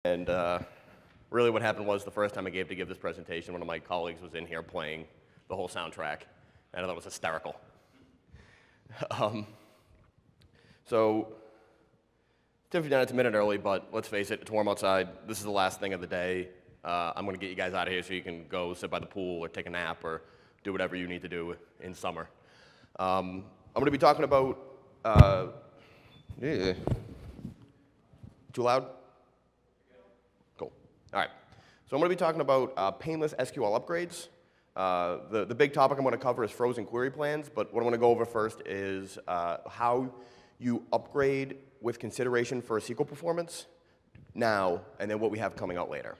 And really what happened was the first time I gave this presentation, one of my colleagues was in here playing the whole soundtrack, and I thought it was hysterical. So, typically done it's a minute early, but let's face it, it's warm outside. This is the last thing of the day. I'm going to get you guys out of here so you can go sit by the pool or take a nap or do whatever you need to do in summer. I'm going to be talking about, too loud? Cool. All right. So I'm going to be talking about Painless SQL Upgrades. The big topic I'm going to cover is frozen query plans, but what I want to go over first is how you upgrade with consideration for SQL performance now, and then what we have coming out later.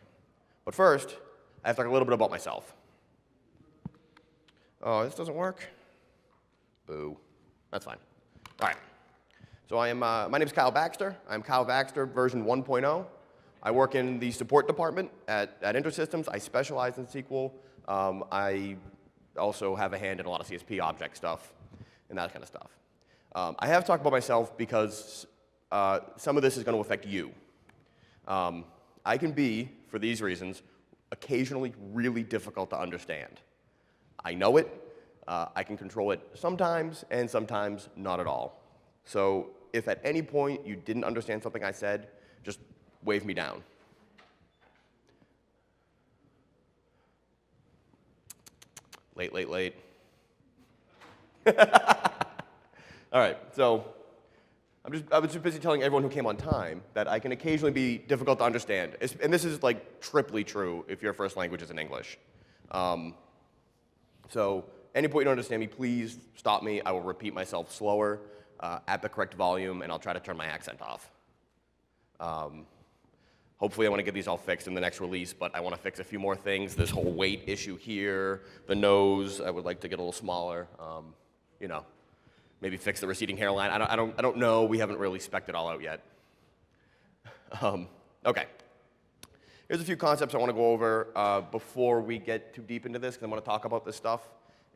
But first, I have to talk a little bit about myself. Oh, this doesn't work? Boo. That's fine. All right. So my name is Kyle Baxter. I'm Kyle Baxter, version 1.0. I work in the support department at InterSystems. I specialize in SQL. I also have a hand in a lot of CSP object stuff and that kind of stuff. I have talked about myself because some of this is going to affect you. I can be, for these reasons, occasionally really difficult to understand. I know it. I can control it sometimes, and sometimes not at all. So if at any point you didn't understand something I said, just wave me down. Late, late, late. All right, so I was just busy telling everyone who came on time that I can occasionally be difficult to understand. And this is like triply true if your first language is in English. So any point you don't understand me, please stop me. I will repeat myself slower at the correct volume, and I'll try to turn my accent off. Hopefully I want to get these all fixed in the next release, but I want to fix a few more things. This whole weight issue here, the nose, I would like to get a little smaller. You know, maybe fix the receding hairline. I don't know. We haven't really spec'd it all out yet. Okay. Here's a few concepts I want to go over before we get too deep into this, because I want to talk about this stuff.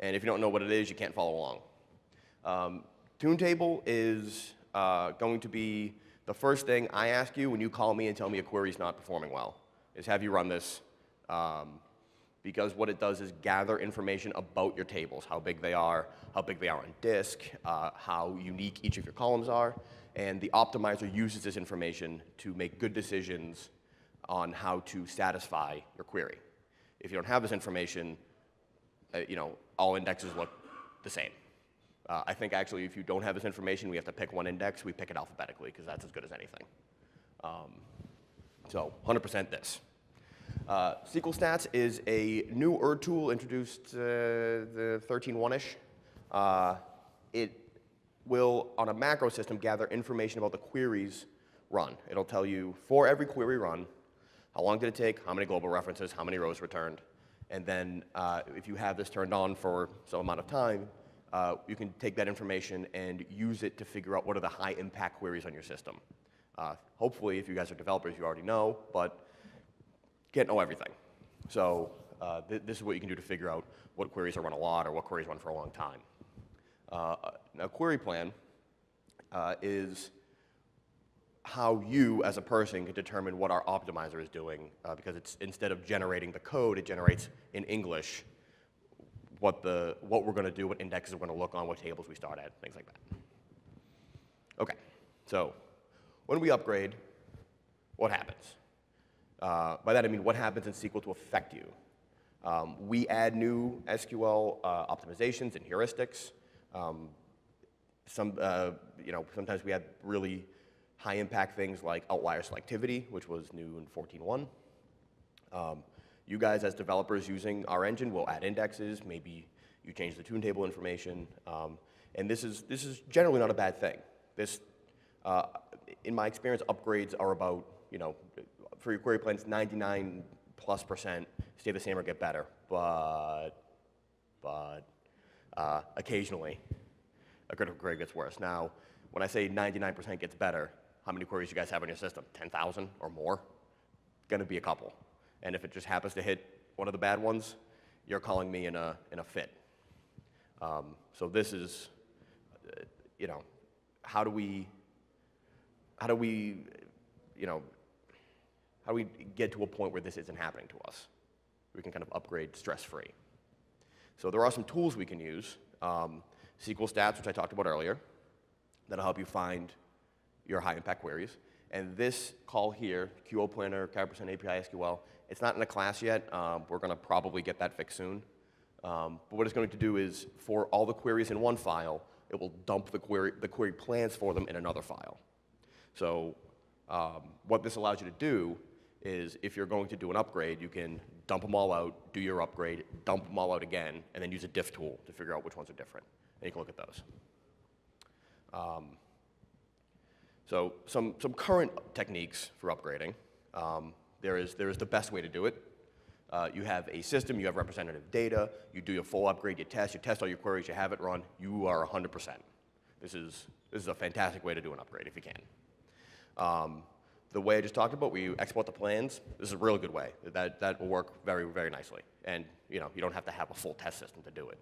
And if you don't know what it is, you can't follow along. Tune table is going to be the first thing I ask you when you call me and tell me a query is not performing well, is have you run this, because what it does is gather information about your tables, how big they are on disk, how unique each of your columns are, and the optimizer uses this information to make good decisions on how to satisfy your query. If you don't have this information, you know, all indexes look the same. I think actually if you don't have this information, we have to pick one index. We pick it alphabetically because that's as good as anything. So 100% this. SQL Stats is a newer tool introduced the 13.1-ish. It will, on a macro system, gather information about the queries run. It'll tell you, for every query run, how long did it take, how many global references, how many rows returned. And then if you have this turned on for some amount of time, you can take that information and use it to figure out what are the high-impact queries on your system. Hopefully, if you guys are developers, you already know, but can't know everything. So this is what you can do to figure out what queries are run a lot or what queries run for a long time. Now, query plan is how you, as a person, can determine what our optimizer is doing, because it's, instead of generating the code, it generates in English what we're going to do, what indexes we're going to look on, what tables we start at, things like that. Okay, so when we upgrade, what happens? By that I mean what happens in SQL to affect you. We add new SQL optimizations and heuristics. Sometimes we add really high-impact things like outlier selectivity, which was new in 14.1. You guys, as developers using our engine, will add indexes. Maybe you change the tune table information, and this is generally not a bad thing. This, in my experience, upgrades are about, you know, for your query plans, 99+% stay the same or get better, but occasionally a critical query gets worse. Now, when I say 99% gets better, how many queries you guys have on your system? 10,000 or more? Going to be a couple. And if it just happens to hit one of the bad ones, you're calling me in a fit. So this is, you know, how do we, you know, how do we get to a point where this isn't happening to us? We can kind of upgrade stress-free. So there are some tools we can use. SQL Stats, which I talked about earlier, that'll help you find your high-impact queries. And this call here, QOO Planner, Caché API SQL, it's not in a class yet. We're going to probably get that fixed soon. But what it's going to do is, for all the queries in one file, it will dump the query plans for them in another file. So what this allows you to do is, if you're going to do an upgrade, you can dump them all out, do your upgrade, dump them all out again, and then use a diff tool to figure out which ones are different. And you can look at those. So some current techniques for upgrading. There is the best way to do it. You have a system, you have representative data, you do your full upgrade, you test all your queries, you have it run, you are 100%. This is a fantastic way to do an upgrade if you can. The way I just talked about, where you export the plans, this is a really good way. That will work very, very nicely. And you don't have to have a full test system to do it.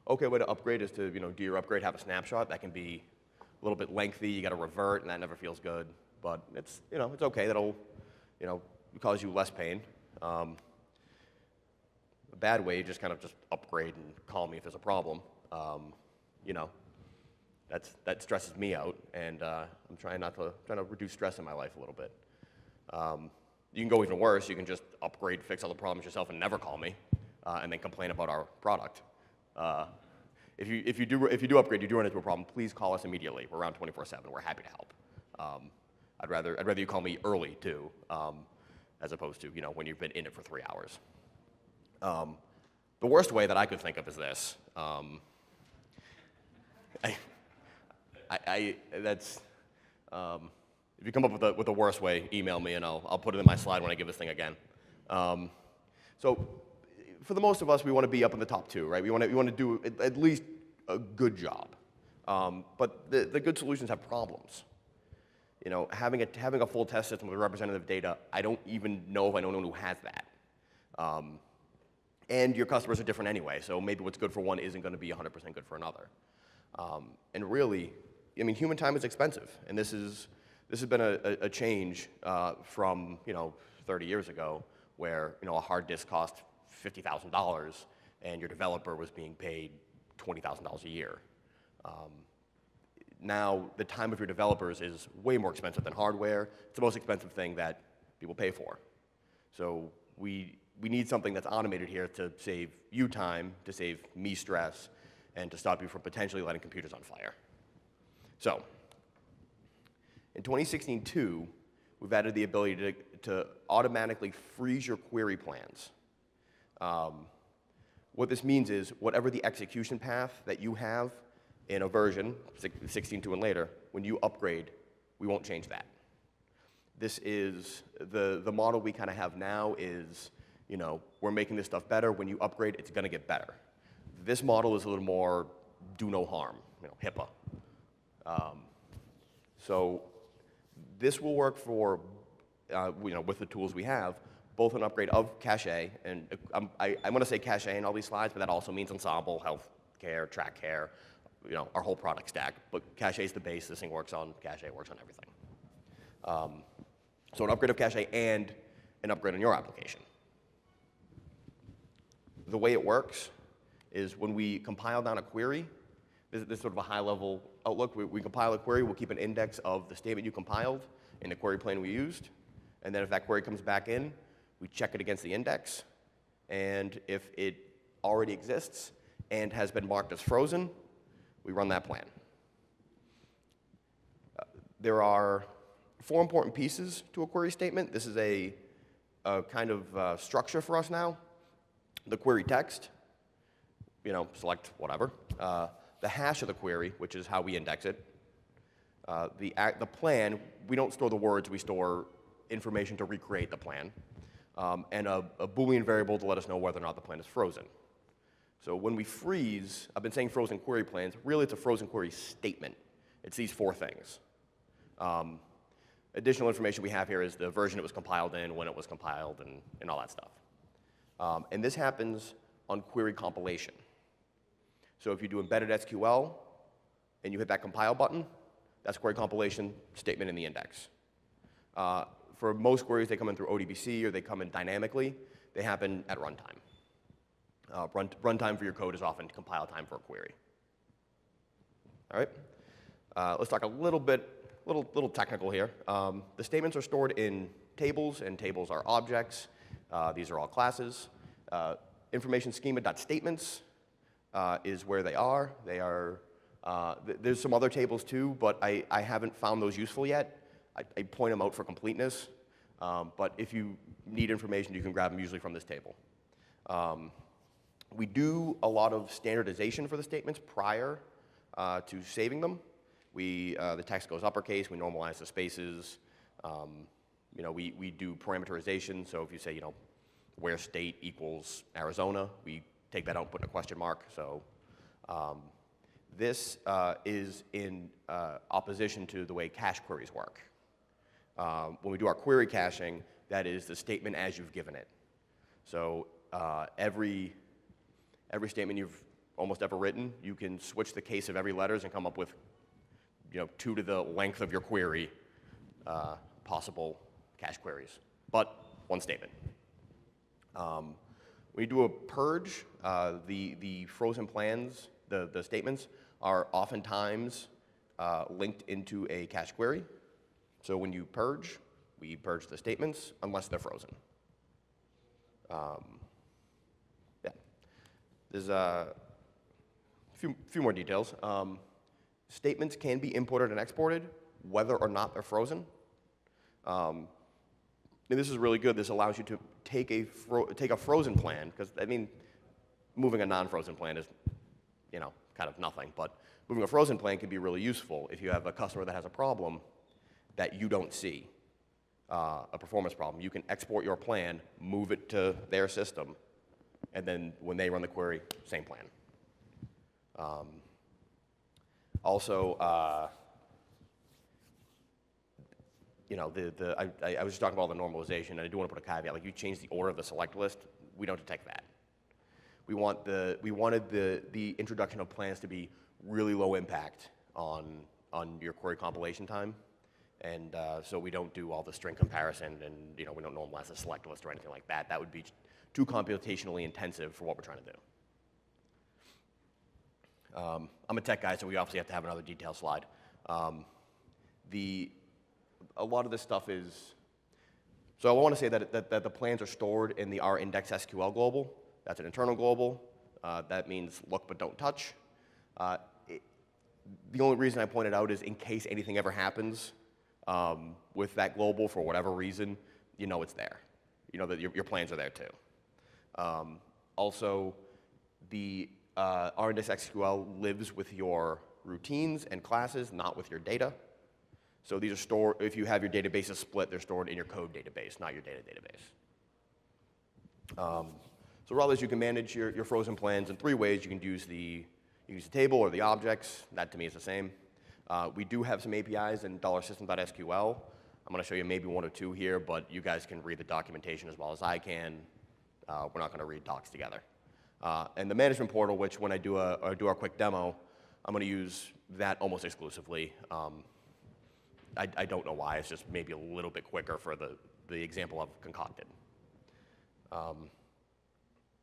Okay way to upgrade is to do your upgrade, have a snapshot. That can be a little bit lengthy. You got to revert, and that never feels good. But it's it's okay. That'll cause you less pain. A bad way, just kind of upgrade and call me if there's a problem. That stresses me out, and I'm trying to reduce stress in my life a little bit. You can go even worse. You can just upgrade, fix all the problems yourself, and never call me, and then complain about our product. If you do upgrade, you do run into a problem, please call us immediately. We're around 24/7. We're happy to help. I'd rather you call me early too, as opposed to when you've been in it for 3 hours. The worst way that I could think of is this. If you come up with a worse way, email me and I'll put it in my slide when I give this thing again. So for the most of us, we want to be up in the top 2, right? We want to do at least a good job. But the good solutions have problems. Having a full test system with representative data, I don't even know if I know anyone who has that. And your customers are different anyway, so maybe what's good for one isn't going to be 100% good for another. And really, human time is expensive, and this has been a change from 30 years ago, where a hard disk cost $50,000 and your developer was being paid $20,000 a year. Now the time of your developers is way more expensive than hardware. It's the most expensive thing that people pay for. So we need something that's automated here to save you time, to save me stress, and to stop you from potentially lighting computers on fire. So in 2016-2, we've added the ability to automatically freeze your query plans. What this means is, whatever the execution path that you have in a version, 16.2 and later, when you upgrade, we won't change that. This is, the model we kind of have now is, we're making this stuff better. When you upgrade, it's going to get better. This model is a little more do no harm, HIPAA. So this will work for, with the tools we have, both an upgrade of Caché, and I'm going to say Caché in all these slides, but that also means Ensemble, Health Care, Track Care, our whole product stack. But Caché is the base. This thing works on Caché, works on everything. So an upgrade of Caché and an upgrade on your application. The way it works is, when we compile down a query, this is sort of a high-level outlook. We compile a query, we'll keep an index of the statement you compiled in the query plane we used, and then if that query comes back in, we check it against the index, and if it already exists and has been marked as frozen, we run that plan. There are 4 important pieces to a query statement. This is a kind of structure for us now. The query text, select whatever. The hash of the query, which is how we index it. The plan, we don't store the words, we store information to recreate the plan. And a Boolean variable to let us know whether or not the plan is frozen. So when we freeze, I've been saying frozen query plans, really it's a frozen query statement. It's these 4 things. Additional information we have here is the version it was compiled in, when it was compiled, and all that stuff. And this happens on query compilation. So if you do embedded SQL and you hit that compile button, that's query compilation statement in the index. For most queries, they come in through ODBC or they come in dynamically. They happen at runtime. Runtime for your code is often compile time for a query. All right, let's talk a little technical here. The statements are stored in tables, and tables are objects. These are all classes. Information schema.statements is where they are. They are. There's some other tables too, but I haven't found those useful yet. I point them out for completeness. But if you need information, you can grab them usually from this table. We do a lot of standardization for the statements prior to saving them. The text goes uppercase, we normalize the spaces. We do parameterization, so if you say, where state equals Arizona, we take that out and put in a question mark. So this is in opposition to the way cache queries work. When we do our query caching, that is the statement as you've given it. So every statement you've almost ever written, you can switch the case of every letters and come up with 2 to the length of your query possible cache queries, but one statement. When you do a purge, the frozen plans, the statements, are oftentimes linked into a cache query. So when you purge, we purge the statements unless they're frozen. Yeah. There's a few more details. Statements can be imported and exported whether or not they're frozen. And this is really good. This allows you to take a frozen plan, because moving a non-frozen plan is, kind of nothing. But moving a frozen plan can be really useful if you have a customer that has a problem that you don't see, a performance problem. You can export your plan, move it to their system, and then when they run the query, same plan. Also, I was just talking about the normalization, and I do want to put a caveat. Like, you change the order of the select list, we don't detect that. We wanted the introduction of plans to be really low impact on your query compilation time, and so we don't do all the string comparison, and we don't normalize the select list or anything like that. That would be too computationally intensive for what we're trying to do. I'm a tech guy, so we obviously have to have another detail slide. A lot of this stuff is, so I want to say that the plans are stored in the R-index SQL global. That's an internal global. That means look but don't touch. The only reason I point it out is in case anything ever happens with that global for whatever reason, it's there. That your plans are there too. Also, the R-index SQL lives with your routines and classes, not with your data. So these are stored, if you have your databases split, they're stored in your code database, not your data database. So rather, you can manage your frozen plans in 3 ways. You can use the table or the objects. That to me is the same. We do have some APIs in $system.sql. I'm going to show you maybe 1 or 2 here, but you guys can read the documentation as well as I can. We're not going to read docs together. And the management portal, which when I do our quick demo, I'm going to use that almost exclusively. I don't know why. It's just maybe a little bit quicker for the example I've concocted.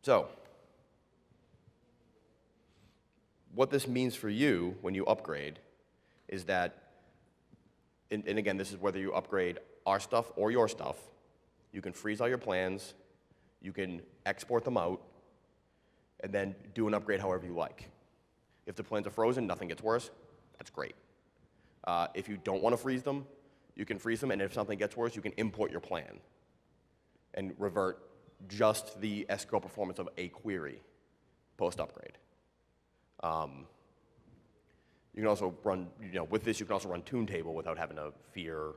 So what this means for you when you upgrade is that, and again, this is whether you upgrade our stuff or your stuff, you can freeze all your plans, you can export them out, and then do an upgrade however you like. If the plans are frozen, nothing gets worse. That's great. If you don't want to freeze them, you can freeze them, and if something gets worse, you can import your plan and revert just the SQL performance of a query post-upgrade. You can also run, with this, you can also run tune table without having to fear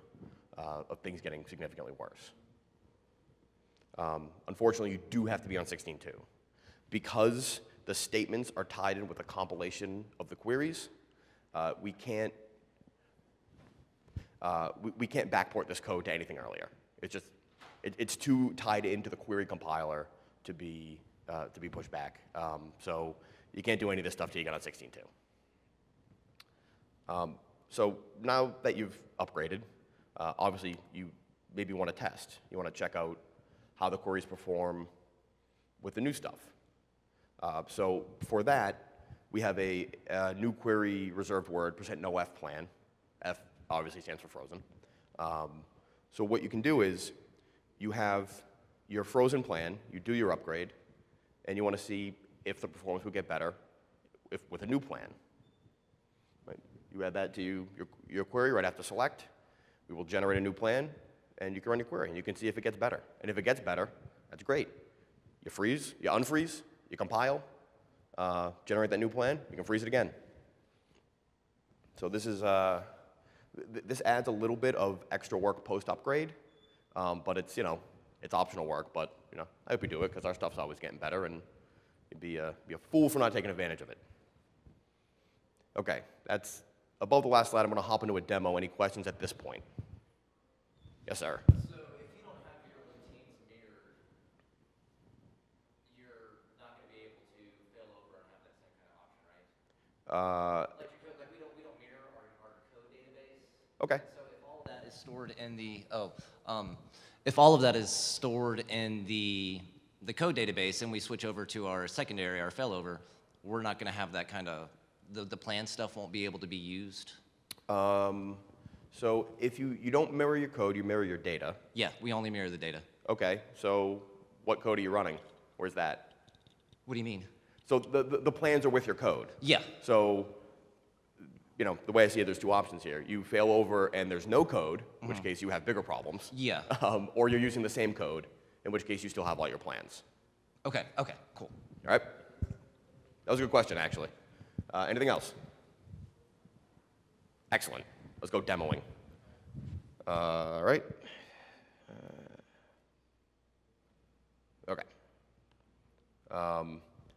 of things getting significantly worse. Unfortunately, you do have to be on 16.2. Because the statements are tied in with a compilation of the queries, we can't backport this code to anything earlier. It's too tied into the query compiler to be pushed back. So you can't do any of this stuff till you get on 16.2. So now that you've upgraded, obviously you maybe want to test. You want to check out how the queries perform with the new stuff. So for that, we have a new query reserved word, %NoF plan. F obviously stands for frozen. So what you can do is you have your frozen plan, you do your upgrade, and you want to see if the performance would get better with a new plan. Right? You add that to your query right after select. We will generate a new plan, and you can run your query, and you can see if it gets better. And if it gets better, that's great. You freeze, you unfreeze, you compile, generate that new plan, you can freeze it again. So this is this adds a little bit of extra work post-upgrade, but it's, it's optional work, but, I hope you do it because our stuff's always getting better, and you'd be a fool for not taking advantage of it. Okay, that's above the last slide. I'm going to hop into a demo. Any questions at this point? Yes, sir. So if you don't have your routines mirrored, you're not going to be able to fail over and have that same kind of option, right? Like we don't mirror our code database. Okay. So if all of that is stored in the if all of that is stored in the code database and we switch over to our secondary, our failover, we're not going to have that kind of the plan stuff won't be able to be used. So if you don't mirror your code, you mirror your data. Yeah, we only mirror the data. Okay, so what code are you running? Where's that? What do you mean? So the plans are with your code. Yeah. So, the way I see it, there's two options here. You fail over and there's no code, in which case you have bigger problems. Yeah. Or you're using the same code, in which case you still have all your plans. Okay, cool. All right? That was a good question, actually. Anything else? Excellent. Let's go demoing. All right. Okay.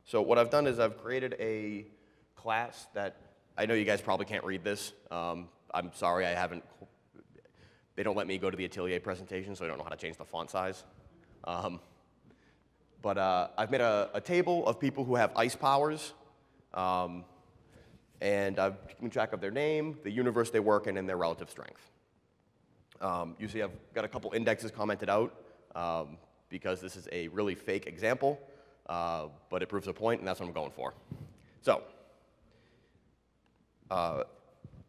So what I've done is I've created a class that I know you guys probably can't read this. I'm sorry, they don't let me go to the Atelier presentation, so I don't know how to change the font size. But I've made a table of people who have ice powers. And I've keeping track of their name, the universe they work in, and their relative strength. You see I've got a couple indexes commented out because this is a really fake example, but it proves a point, and that's what I'm going for. So what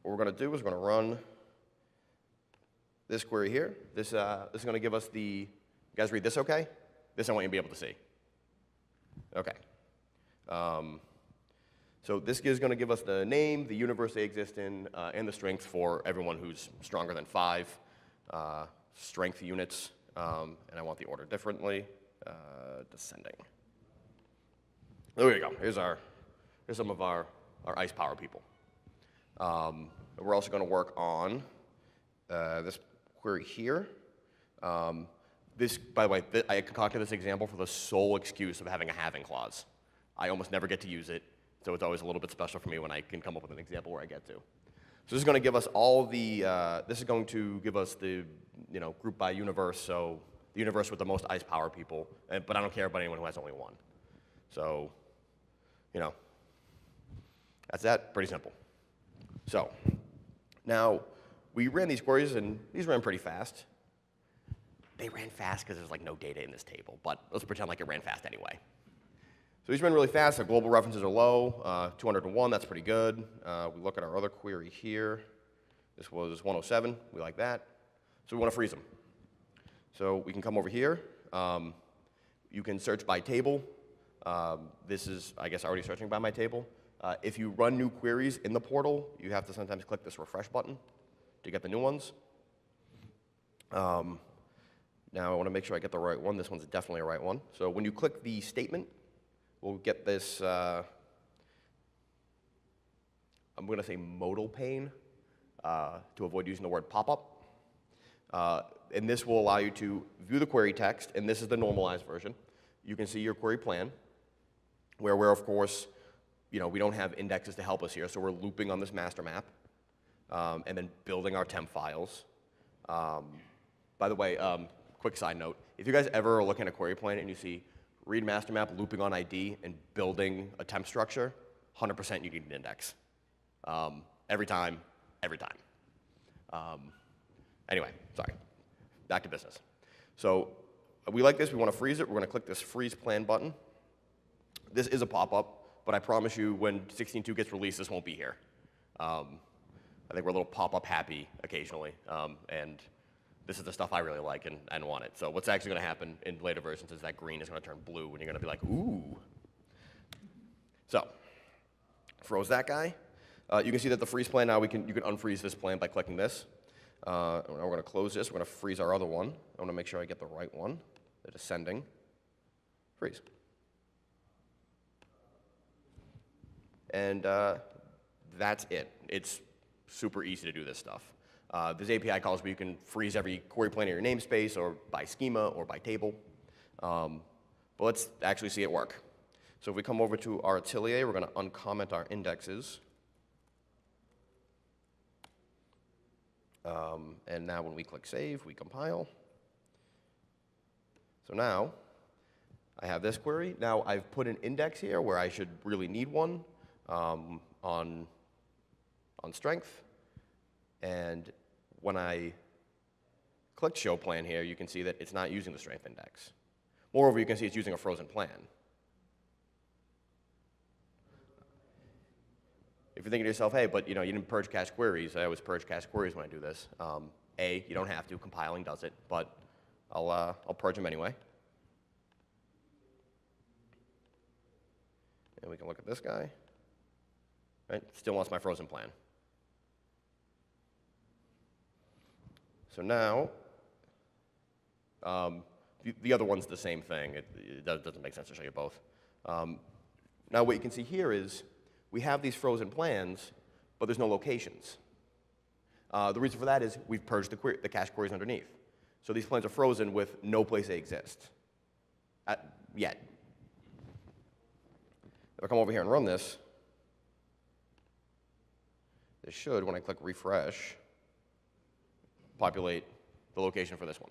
we're going to do is we're going to run this query here. This is going to give us you guys read this okay? This I want you to be able to see. Okay. So this is going to give us the name, the universe they exist in, and the strength for everyone who's stronger than 5 strength units. And I want the order differently, descending. There we go. Here's some of our ice power people. We're also going to work on this query here. By the way, I concocted this example for the sole excuse of having a halving clause. I almost never get to use it. So it's always a little bit special for me when I can come up with an example where I get to. So this is going to give us this is going to give us the, group by universe, so the universe with the most ice power people, but I don't care about anyone who has only 1. So, that's that, pretty simple. So, now, we ran these queries, and these ran pretty fast. They ran fast because there's no data in this table, but let's pretend like it ran fast anyway. So these ran really fast. Our global references are low, 201, that's pretty good. We look at our other query here. This was 107, we like that. So we want to freeze them. So we can come over here. You can search by table. This is, I guess, already searching by my table. If you run new queries in the portal, you have to sometimes click this refresh button to get the new ones. Now I want to make sure I get the right one. This one's definitely a right one. So when you click the statement, we'll get this, I'm going to say modal pane to avoid using the word pop-up. And this will allow you to view the query text, and this is the normalized version. You can see your query plan, where we're, of course, we don't have indexes to help us here, so we're looping on this master map, and then building our temp files. By the way, quick side note, if you guys ever are looking at a query plan and you see read master map, looping on ID, and building a temp structure, 100% you need an index. Every time, every time. Anyway, sorry. back to business. So we like this. We want to freeze it. We're going to click this Freeze Plan button. This is a pop-up, but I promise you when 16.2 gets released, this won't be here. I think we're a little pop-up happy occasionally, and this is the stuff I really like and want it. So what's actually going to happen in later versions is that green is going to turn blue, and you're going to be like, ooh. So froze that guy. You can see that the freeze plan now, you can unfreeze this plan by clicking this. Now we're going to close this. We're going to freeze our other one. I want to make sure I get the right one, the descending. Freeze. And that's it. It's super easy to do this stuff. There's API calls where you can freeze every query plan in your namespace or by schema or by table. But let's actually see it work. So if we come over to our Atelier, we're going to uncomment our indexes. And now when we click Save, we compile. So now I have this query. Now I've put an index here where I should really need one on strength. And when I click Show Plan here, you can see that it's not using the strength index. Moreover, you can see it's using a frozen plan. If you're thinking to yourself, hey, but you didn't purge cache queries. I always purge cache queries when I do this. A, you don't have to. Compiling does it, but I'll purge them anyway. And we can look at this guy. Right? Still wants my frozen plan. So now, the other one's the same thing. It doesn't make sense to show you both. Now what you can see here is we have these frozen plans, but there's no locations. The reason for that is we've purged the cache queries underneath. So these plans are frozen with no place they exist yet. If I come over here and run this, this should, when I click refresh, populate the location for this one.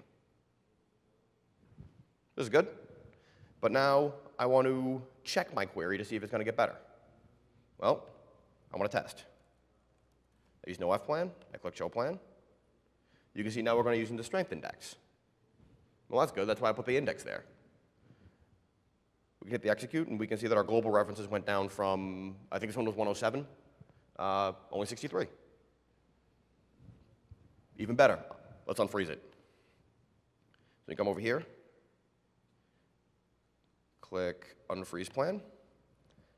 This is good. But now I want to check my query to see if it's going to get better. Well, I want to test. I use no F plan. I click Show Plan. You can see now we're going to use the strength index. Well, that's good. That's why I put the index there. We can hit the execute, and we can see that our global references went down from, I think this one was 107, only 63. Even better. Let's unfreeze it. So you come over here, click Unfreeze Plan.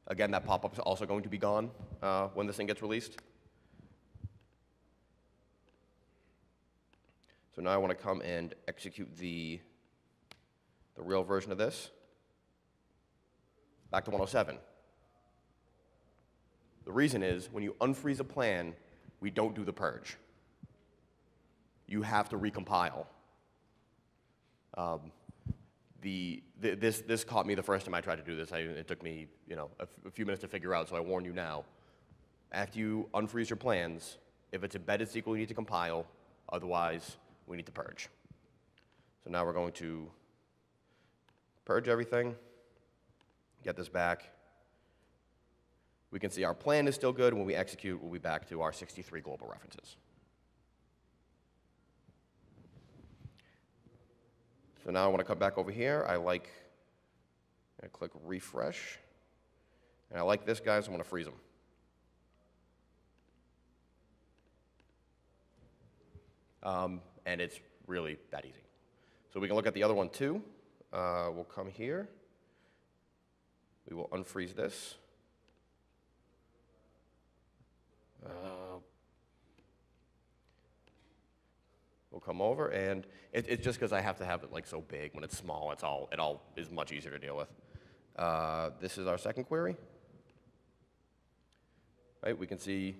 Again, that pop-up is also going to be gone when this thing gets released. So now I want to come and execute the real version of this. Back to 107. The reason is when you unfreeze a plan, we don't do the purge. You have to recompile. This caught me the first time I tried to do this. It took me a few minutes to figure out, so I warn you now. After you unfreeze your plans, if it's embedded SQL, you need to compile. Otherwise, we need to purge. So now we're going to purge everything, get this back. We can see our plan is still good. When we execute, we'll be back to our 63 global references. So now I want to come back over here. I click refresh. And I like this guy, so I'm going to freeze him. And it's really that easy. So we can look at the other one too. We'll come here. We will unfreeze this. We'll come over, and it's just because I have to have it so big. When it's small, it all is much easier to deal with. This is our second query. Right? We can see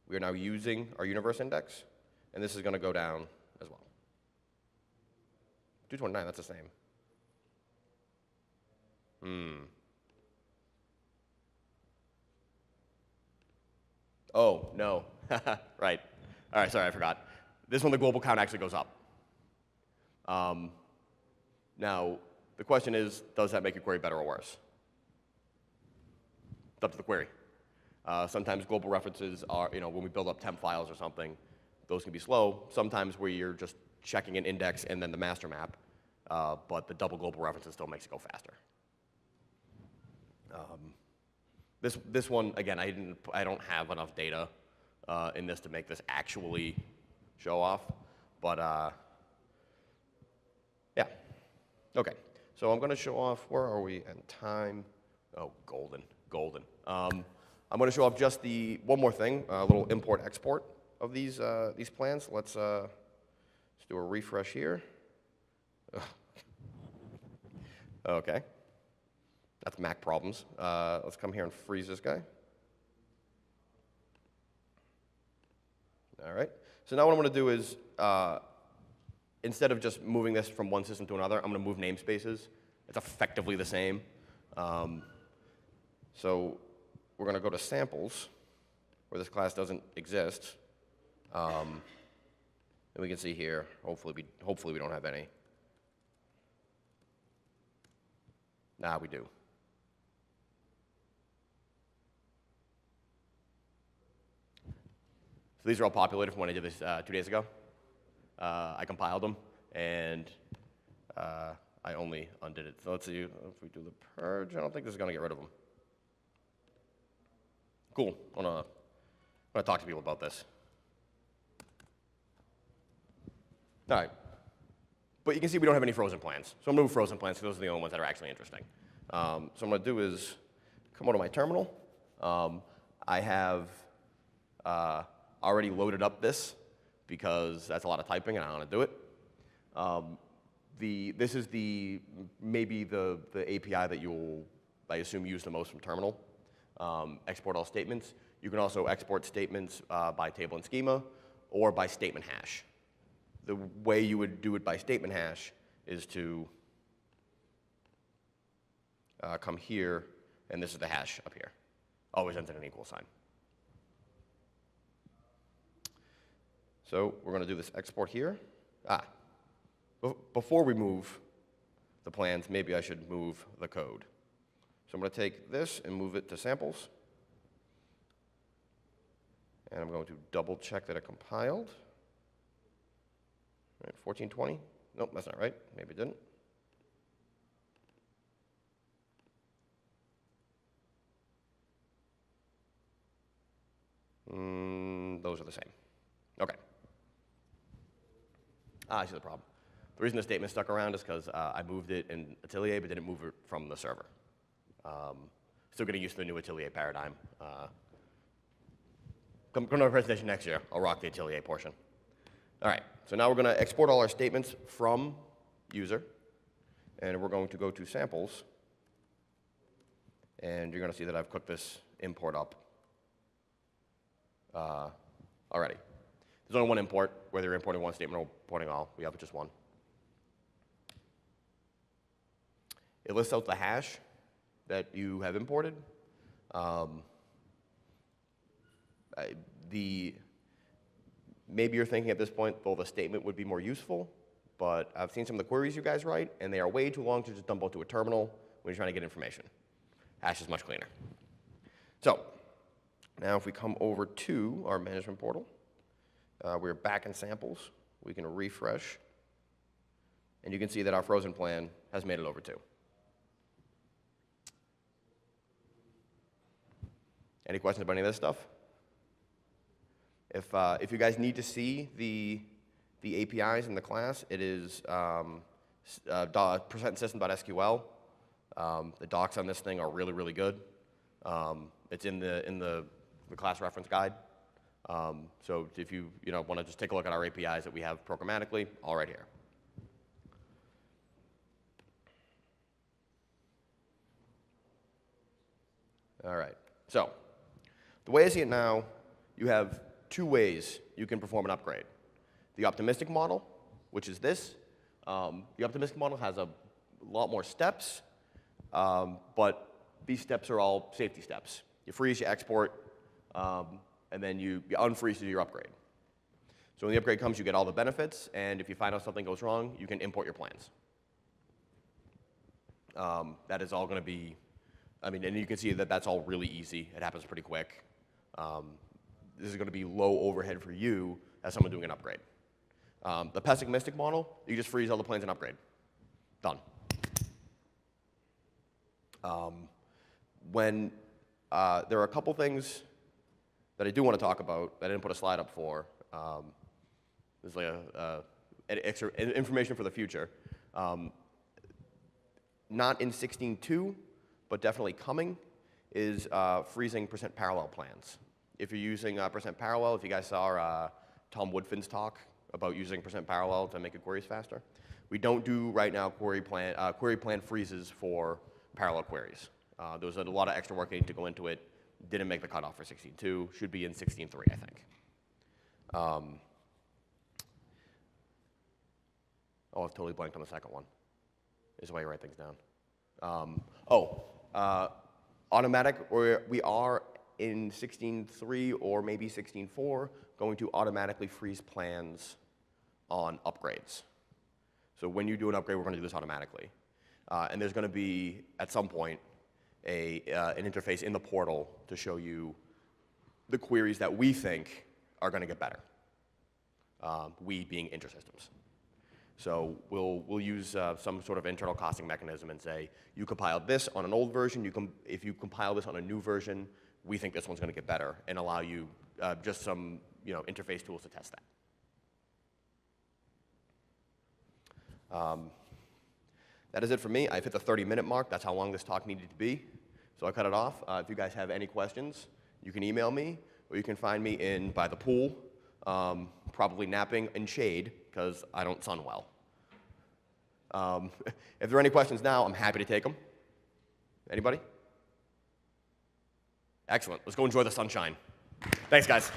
we are now using our universe index, and this is going to go down as well. 229, that's the same. Oh, no. Right. All right, sorry, I forgot. This one, the global count actually goes up. Now, the question is, does that make your query better or worse? It's up to the query. Sometimes global references are, when we build up temp files or something, those can be slow. Sometimes where you're just checking an index and then the master map, but the double global references still makes it go faster. This one, again, I don't have enough data in this to make this actually show off, but yeah. Okay, so I'm going to show off, where are we in time? Oh, golden. I'm going to show off just one more thing, a little import-export of these plans. Let's do a refresh here. Ugh. Okay. That's Mac problems. Let's come here and freeze this guy. All right. So now what I'm going to do is, instead of just moving this from one system to another, I'm going to move namespaces. It's effectively the same. So we're going to go to samples, where this class doesn't exist. And we can see here, hopefully we don't have any. Nah, we do. So these are all populated from when I did this 2 days ago. I compiled them, and I only undid it. So let's see if we do the purge. I don't think this is going to get rid of them. Cool. I'm going to talk to people about this. All right. But you can see we don't have any frozen plans. So I'm going to move frozen plans because those are the only ones that are actually interesting. So what I'm going to do is come over to my terminal. I have already loaded up this because that's a lot of typing and I don't want to do it. This is maybe the API that you'll, I assume, use the most from terminal. Export all statements. You can also export statements by table and schema or by statement hash. The way you would do it by statement hash is to come here, and this is the hash up here. Always ends in an equal sign. So we're going to do this export here. Before we move the plans, maybe I should move the code. So I'm going to take this and move it to samples. And I'm going to double check that it compiled. All right, 1420. Nope, that's not right. Maybe it didn't. Those are the same. Okay. I see the problem. The reason the statement stuck around is because I moved it in Atelier, but didn't move it from the server. Still getting used to the new Atelier paradigm. Come to our presentation next year. I'll rock the Atelier portion. All right, so now we're going to export all our statements from user, and we're going to go to samples, and you're going to see that I've cooked this import up already. There's only one import, whether you're importing one statement or importing all. We have just one. It lists out the hash that you have imported. Maybe you're thinking at this point, well, the statement would be more useful, but I've seen some of the queries you guys write, and they are way too long to just dump out to a terminal when you're trying to get information. Hash is much cleaner. So now if we come over to our management portal, we're back in samples. We can refresh, and you can see that our frozen plan has made it over too. Any questions about any of this stuff? If you guys need to see the APIs in the class, it is %system.sql. The docs on this thing are really, really good. It's in the class reference guide. So if you want to just take a look at our APIs that we have programmatically, all right here. All right. So the way I see it now, you have two ways you can perform an upgrade. The optimistic model, which is this. The optimistic model has a lot more steps, but these steps are all safety steps. You freeze, you export, and then you unfreeze to do your upgrade. So when the upgrade comes, you get all the benefits, and if you find out something goes wrong, you can import your plans. That is all going to be, and you can see that that's all really easy. It happens pretty quick. This is going to be low overhead for you as someone doing an upgrade. The pessimistic model, you just freeze all the plans and upgrade. Done. There are a couple things that I do want to talk about that I didn't put a slide up for. There's like extra information for the future. Not in 16.2, but definitely coming, is freezing percent parallel plans. If you're using percent parallel, if you guys saw Tom Woodfin's talk about using percent parallel to make your queries faster, we don't do right now query plan freezes for parallel queries. There was a lot of extra work needing to go into it. Didn't make the cutoff for 16.2. Should be in 16.3, I think. Oh, I've totally blanked on the second one. Is the way you write things down. Automatic, or we are in 16.3 or maybe 16.4 going to automatically freeze plans on upgrades. So when you do an upgrade, we're going to do this automatically. And there's going to be, at some point, an interface in the portal to show you the queries that we think are going to get better. We being InterSystems. So we'll use some sort of internal costing mechanism and say, you compiled this on an old version, if you compile this on a new version, we think this one's going to get better, and allow you just some interface tools to test that. That is it for me. I've hit the 30-minute mark. That's how long this talk needed to be. So I cut it off. If you guys have any questions, you can email me, or you can find me by the pool, probably napping in shade, because I don't sun well. If there are any questions now, I'm happy to take them. Anybody? Excellent. Let's go enjoy the sunshine. Thanks, guys.